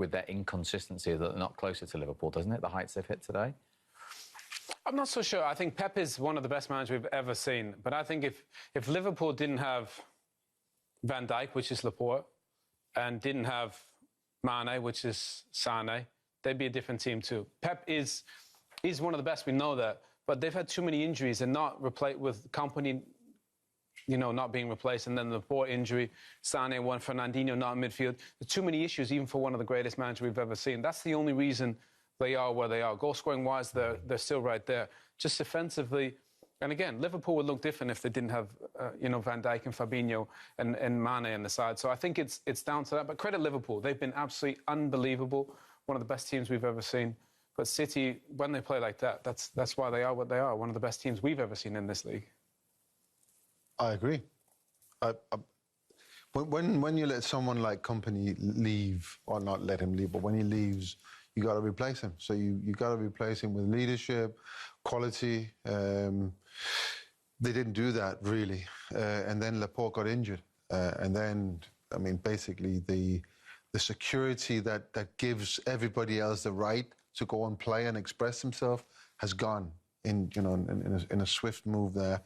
with their inconsistency that they're not closer to Liverpool, doesn't it? The heights they've hit today. I'm not so sure. I think Pep is one of the best managers we've ever seen. But I think if Liverpool didn't have Van Dijk, which is Laporte, and didn't have Mane, which is Sane, they'd be a different team too. Pep is one of the best, we know that. But they've had too many injuries and not replaced with Company, not being replaced, and then the Laporte injury, Sane one, Fernandinho not in midfield. There's too many issues, even for one of the greatest managers we've ever seen. That's the only reason they are where they are. Goal-scoring wise, they're still right there. Just defensively, and again, Liverpool would look different if they didn't have, Van Dijk and Fabinho and Mane on the side. So I think it's down to that. But credit Liverpool. They've been absolutely unbelievable. One of the best teams we've ever seen. But City, when they play like that, that's why they are what they are. One of the best teams we've ever seen in this league. I agree. When you let someone like Company leave, or not let him leave, but when he leaves, you got to replace him. So you got to replace him with leadership, quality. They didn't do that, really. And then Laporte got injured. And then, basically the security that gives everybody else the right to go and play and express himself has gone in a swift move there.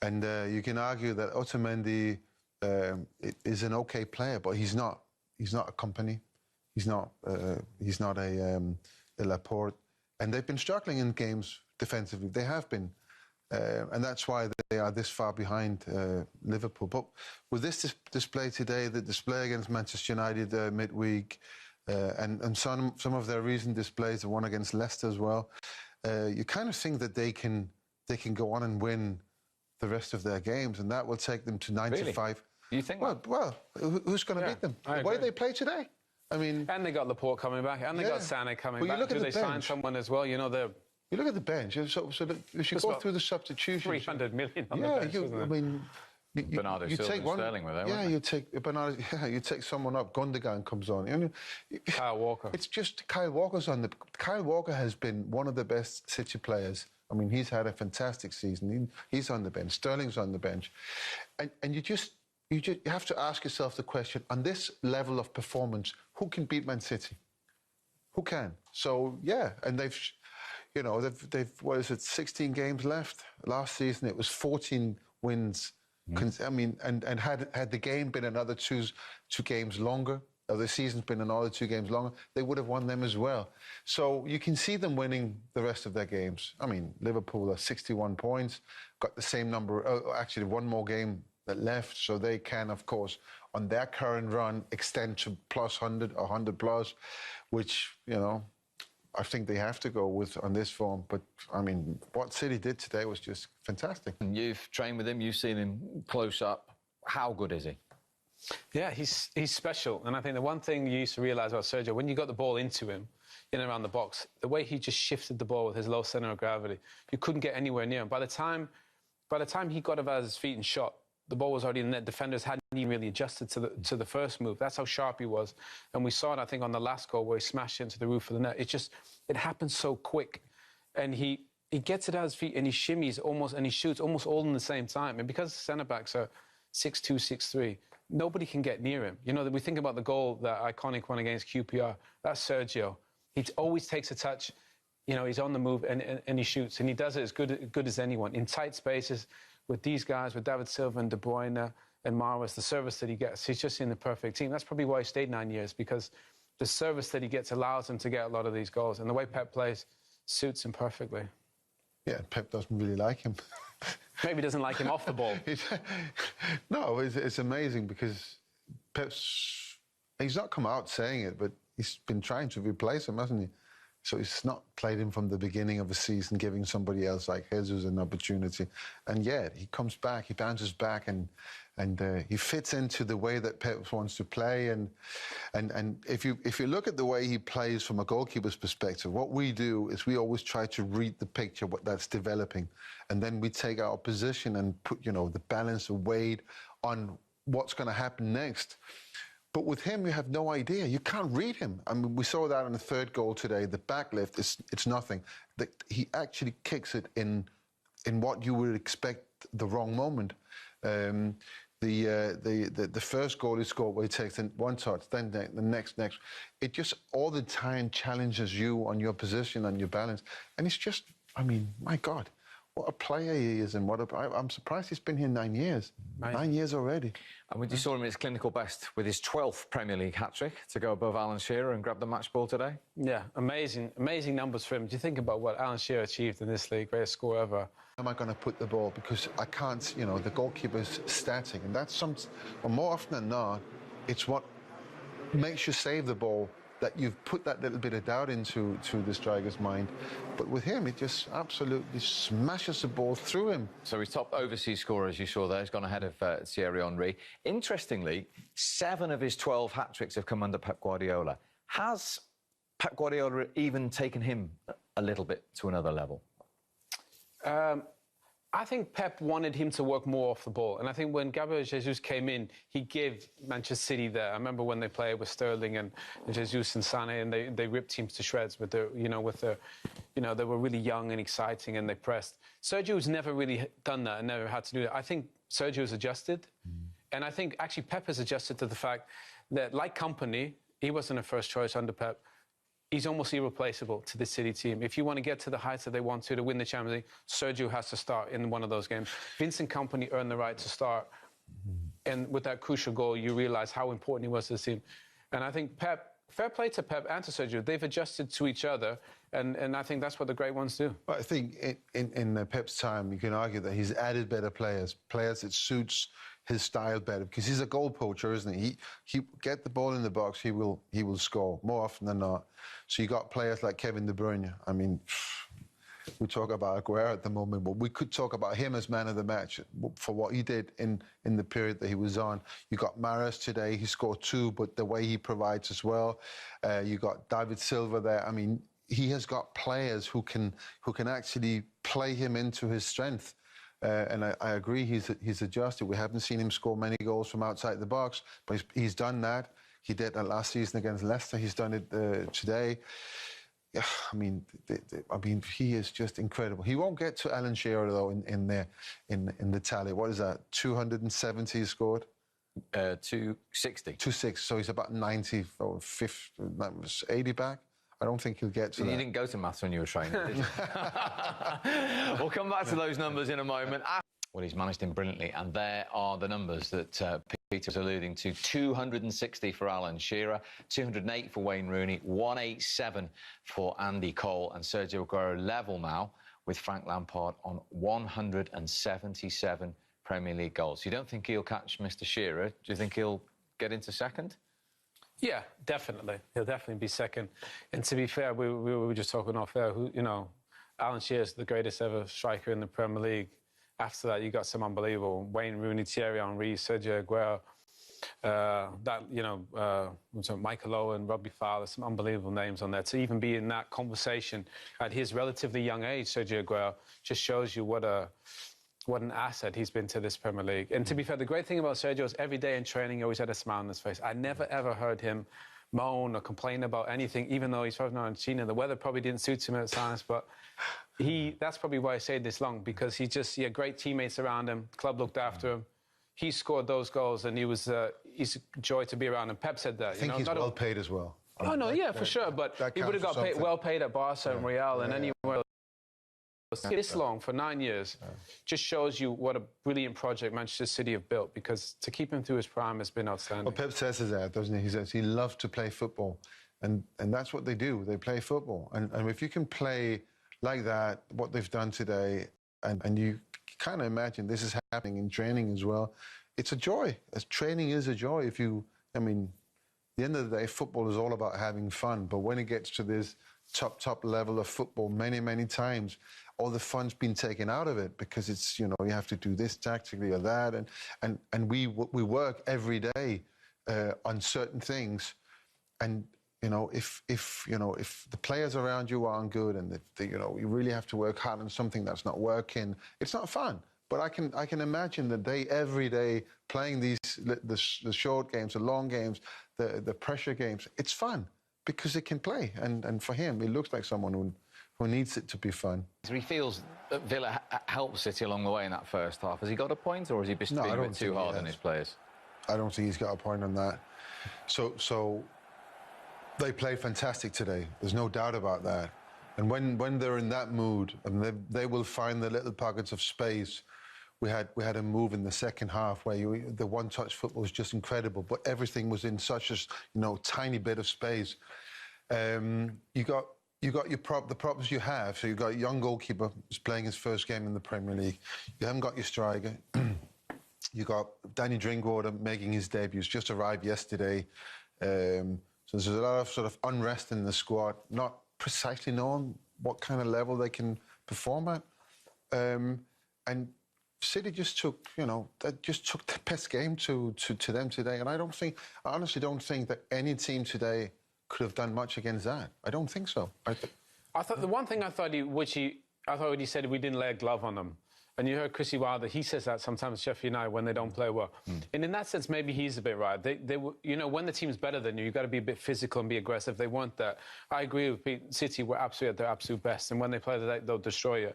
And you can argue that Otamendi is an okay player, but he's not a Company. He's not a Laporte. And they've been struggling in games defensively. They have been. And that's why they are this far behind Liverpool. But with this display today, the display against Manchester United midweek, and some of their recent displays, the one against Leicester as well, you kind of think that they can go on and win the rest of their games, and that will take them to 95. Really? You think? Well, who's going to beat them? The way they play today. And they got Laporte coming back, and they got Sane coming back. Do they sign someone as well? You look at the bench. So if you go through the substitutions, 300 million on the bench. Bernardo Silva and Sterling were there. Yeah, you take Bernardo. Yeah, you take someone up. Gundogan comes on. Kyle Walker. It's just Kyle Walker's on the. Kyle Walker has been one of the best City players. He's had a fantastic season. He's on the bench. Sterling's on the bench, and you have to ask yourself the question: on this level of performance, who can beat Man City? Who can? So yeah, and they've what is it? 16 games left. Last season it was 14 wins. And had the game been another two games longer, or the season's been another 2 games longer, they would have won them as well. So you can see them winning the rest of their games. Liverpool are 61 points, got the same number, actually one more game left, so they can, of course, on their current run, extend to plus 100 or 100 plus, which, I think they have to go with on this form. But, what City did today was just fantastic. And you've trained with him, you've seen him close up. How good is he? Yeah, he's special. And I think the one thing you used to realise about Sergio, when you got the ball into him, in and around the box, the way he just shifted the ball with his low centre of gravity, you couldn't get anywhere near him. By the time he got it out of his feet and shot, the ball was already in the net. Defenders hadn't even really adjusted to the first move. That's how sharp he was. And we saw it, I think, on the last goal where he smashed into the roof of the net. It happens so quick. And he gets it out of his feet and he shimmies almost, and he shoots almost all in the same time. And because the centre-backs are 6'2", 6'3", nobody can get near him. We think about the goal, that iconic one against QPR. That's Sergio. He always takes a touch. He's on the move and he shoots. And he does it as good as anyone. In tight spaces, with these guys, with David Silva and De Bruyne and Mahrez, the service that he gets, he's just in the perfect team. That's probably why he stayed 9 years, because the service that he gets allows him to get a lot of these goals. And the way Pep plays suits him perfectly. Yeah, Pep doesn't really like him. Maybe doesn't like him off the ball. No, it's amazing because he's not come out saying it, but he's been trying to replace him, hasn't he? So he's not played him from the beginning of the season, giving somebody else like Jesus an opportunity. And yet he comes back, he bounces back, and he fits into the way that Pep wants to play. And if you look at the way he plays from a goalkeeper's perspective, what we do is we always try to read the picture, what that's developing, and then we take our position and put the balance of weight on what's going to happen next. But with him, you have no idea. You can't read him. We saw that in the third goal today. The back lift, it's nothing. He actually kicks it in what you would expect the wrong moment. the first goal he scored where he takes one touch, then the next. It just all the time challenges you on your position and your balance. And it's just, I mean, my God, what a player he is, and I'm surprised he's been here 9 years. 9 years already. And we just saw him at his clinical best with his 12th Premier League hat-trick to go above Alan Shearer and grab the match ball today. Yeah, amazing numbers for him. Do you think about what Alan Shearer achieved in this league, greatest score ever? Am I going to put the ball? Because I can't, the goalkeeper's static, and that's well, more often than not, it's what makes you save the ball, that you've put that little bit of doubt into the striker's mind. But with him, it just absolutely smashes the ball through him. So his top overseas scorer, as you saw there, has gone ahead of Thierry Henry. Interestingly, 7 of his 12 hat-tricks have come under Pep Guardiola. Has Pep Guardiola even taken him a little bit to another level? I think Pep wanted him to work more off the ball. And I think when Gabriel Jesus came in, he gave Manchester City there. I remember when they played with Sterling and Jesus and Sané, and they ripped teams to shreds with their, they were really young and exciting and they pressed. Sergio's never really done that and never had to do that. I think Sergio's adjusted. And I think actually Pep has adjusted to the fact that, like Company, he wasn't a first choice under Pep. He's almost irreplaceable to the City team. If you want to get to the heights that they want to win the Champions League, Sergio has to start in one of those games. Vincent Kompany earned the right to start. And with that crucial goal, you realise how important he was to the team. And I think Pep, fair play to Pep and to Sergio, they've adjusted to each other. And I think that's what the great ones do. But I think in Pep's time, you can argue that he's added better players that suits his style better, because he's a goal poacher, isn't he? He get the ball in the box, he will score more often than not. So you got players like Kevin De Bruyne. I mean, we talk about Aguero at the moment, but we could talk about him as man of the match for what he did in the period that he was on. You got Mahrez today, he scored 2, but the way he provides as well. You got David Silva there. I mean, he has got players who can actually play him into his strength. And I agree, he's adjusted. We haven't seen him score many goals from outside the box, but he's done that. He did that last season against Leicester. He's done it today. Yeah, I mean, he is just incredible. He won't get to Alan Shearer though in the tally. What is that? 270 he scored. 260. 260. So he's about 90 or 80 back. I don't think he'll get to that. You didn't go to maths when you were training, did you? We'll come back to those numbers in a moment. Well, he's managed him brilliantly, and there are the numbers that Peter was alluding to. 260 for Alan Shearer, 208 for Wayne Rooney, 187 for Andy Cole, and Sergio Aguero level now with Frank Lampard on 177 Premier League goals. You don't think he'll catch Mr. Shearer? Do you think he'll get into second? Yeah, definitely. He'll definitely be second. And to be fair, we were just talking off air, Alan Shearer's the greatest ever striker in the Premier League. After that, you got some unbelievable. Wayne Rooney, Thierry Henry, Sergio Aguero, Michael Owen, Robbie Fowler, some unbelievable names on there. To even be in that conversation at his relatively young age, Sergio Aguero, just shows you what an asset he's been to this Premier League. And to be fair, the great thing about Sergio is every day in training, he always had a smile on his face. I never, ever heard him moan or complain about anything, even though he's from Argentina. The weather probably didn't suit him at times, but that's probably why I stayed this long, because he had great teammates around him. The club looked after him. He scored those goals, and he's a joy to be around. And Pep said that. I think he's well paid as well. Oh, no, yeah, for sure. But he would have got well paid at Barca and Real and anywhere. This long, for 9 years, just shows you what a brilliant project Manchester City have built, because to keep him through his prime has been outstanding. Well, Pep says that, doesn't he? He says he loves to play football, and that's what they do. They play football. And if you can play like that, what they've done today, and you kind of imagine this is happening in training as well, it's a joy. Training is a joy. At the end of the day, football is all about having fun. But when it gets to this top level of football, many times, all the fun's been taken out of it, because it's, you have to do this tactically or that, and we work every day on certain things, and if the players around you aren't good, and you really have to work hard on something that's not working, it's not fun. But I can imagine that they every day playing the short games, the long games, the pressure games. It's fun because they can play, and for him, it looks like someone who needs it to be fun. So he feels that Villa helped City along the way in that first half. Has he got a point, or is he just being a bit too hard on his players? I don't think he's got a point on that. So they play fantastic today. There's no doubt about that. And when they're in that mood, and they will find the little pockets of space. We had a move in the second half where the one-touch football was just incredible, but everything was in such a tiny bit of space. You got the problems you have. So you got a young goalkeeper who's playing his first game in the Premier League. You haven't got your striker. You got Danny Drinkwater making his debut. He's just arrived yesterday. So there's a lot of sort of unrest in the squad, not precisely knowing what kind of level they can perform at. And City just took, the best game to them today. And I honestly don't think that any team today could have done much against that. I don't think so. I thought the one thing I thought he said we didn't lay a glove on them. And you heard Chrissy Wilder, he says that sometimes Sheffield United when they don't play well. And in that sense, maybe he's a bit right. They when the team's better than you've got to be a bit physical and be aggressive. They want that. I agree with City were absolutely at their absolute best. And when they play, they'll destroy you.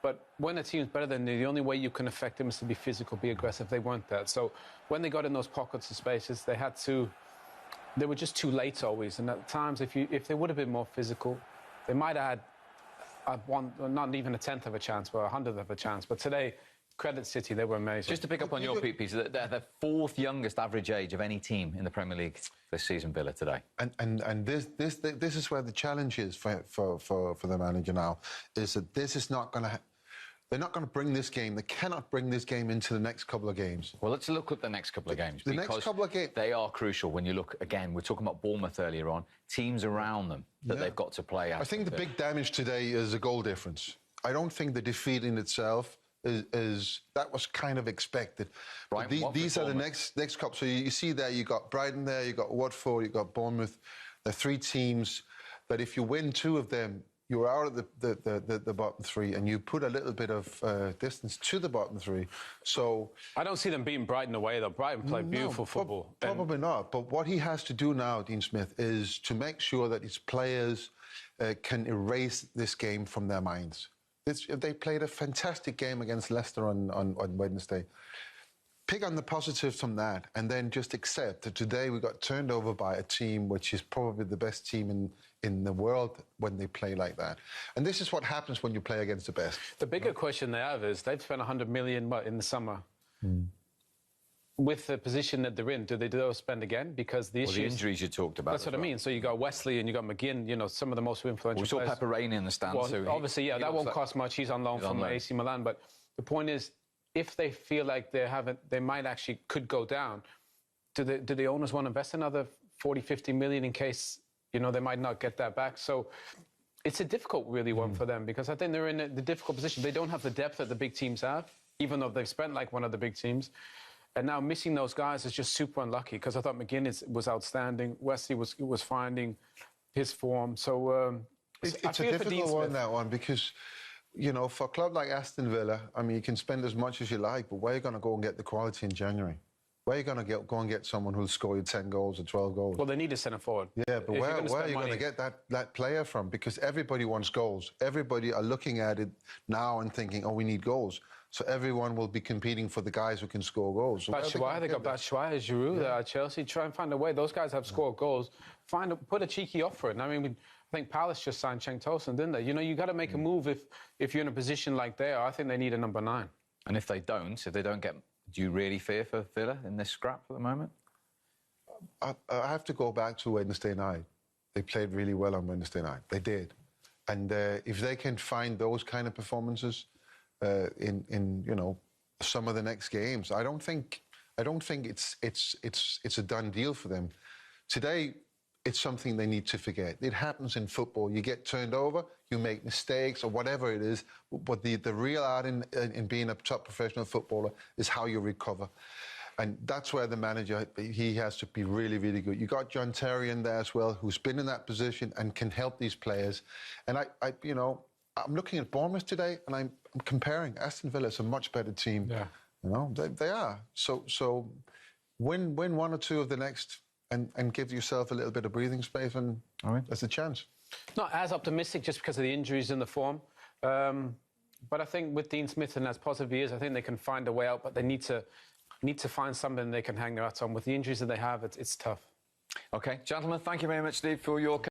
But when a team's better than you, the only way you can affect them is to be physical, be aggressive. They weren't that. So when they got in those pockets of spaces, they were just too late always. And at times, if they would have been more physical, they might have had not even a tenth of a chance, but 100th of a chance. But today, credit City, they were amazing. Just to pick up on your piece, they're the fourth youngest average age of any team in the Premier League this season, Villa, today. And this is where the challenge is for the manager now, is that this is not going to... They're not going to bring this game. They cannot bring this game into the next couple of games. Well, let's look at the next couple of games. The next couple of games... They are crucial when you look, again, we're talking about Bournemouth earlier on, teams around them that they've got to play at. I think the big damage today is a goal difference. I don't think the defeat in itself is that was kind of expected. Right, these are the next couple. So you see there, you got Brighton there, you got Watford, you got Bournemouth. They're three teams that if you win two of them, you're out of the bottom three, and you put a little bit of distance to the bottom three. So I don't see them beating Brighton away, though. Brighton play beautiful football. Probably not. But what he has to do now, Dean Smith, is to make sure that his players can erase this game from their minds. They played a fantastic game against Leicester on Wednesday. Pick on the positives from that, and then just accept that today we got turned over by a team which is probably the best team in the world when they play like that. And this is what happens when you play against the best. The bigger question they have is they've spent 100 million in the summer. With the position that they're in, do they spend again? Because the injuries you talked about. That's what I mean. So you got Wesley and you got McGinn, some of the most influential players. We saw Pepperini in the stands. Well, so obviously, that won't cost much. He's on loan from AC Milan. But the point is, if they feel like they might actually could go down, do the owners want to invest another 40, 50 million in case, they might not get that back? So it's a difficult, really, one for them, because I think they're in the difficult position. They don't have the depth that the big teams have, even though they've spent like one of the big teams. And now missing those guys is just super unlucky, because I thought McGinn was outstanding. Wesley was finding his form. So it's a difficult one, that one, because... for a club like Aston Villa, I mean, you can spend as much as you like, but where are you going to go and get the quality in January? Where are you going to go and get someone who'll score you 10 goals or 12 goals? Well, they need a centre forward. Yeah, but where are you going to get that player from? Because everybody wants goals. Everybody are looking at it now and thinking, we need goals. So everyone will be competing for the guys who can score goals. So Batshuayi, they got Batshuayi, Giroud there at Chelsea. Try and find a way. Those guys have scored goals. Put a cheeky offer in. I mean, I think Palace just signed Cenk Tosun, didn't they? You got to make a move if you're in a position like they are. I think they need a number 9. And if they don't get... Do you really fear for Villa in this scrap at the moment? I have to go back to Wednesday night. They played really well on Wednesday night. They did. And if they can find those kind of performances in some of the next games, I don't think it's a done deal for them. Today, it's something they need to forget. It happens in football. You get turned over, you make mistakes or whatever it is, but the real art in being a top professional footballer is how you recover. And that's where the manager, he has to be really, really good. You got John Terry in there as well, who's been in that position and can help these players. And I'm looking at Bournemouth today, and I'm comparing. Aston Villa is a much better team. Yeah. They are. So win one or two of the next and give yourself a little bit of breathing space, and there's a chance. Not as optimistic just because of the injuries and the form. But I think with Dean Smith and as positive he is, I think they can find a way out, but they need to find something they can hang their hats on. With the injuries that they have, it's tough. OK, gentlemen, thank you very much, Steve, for your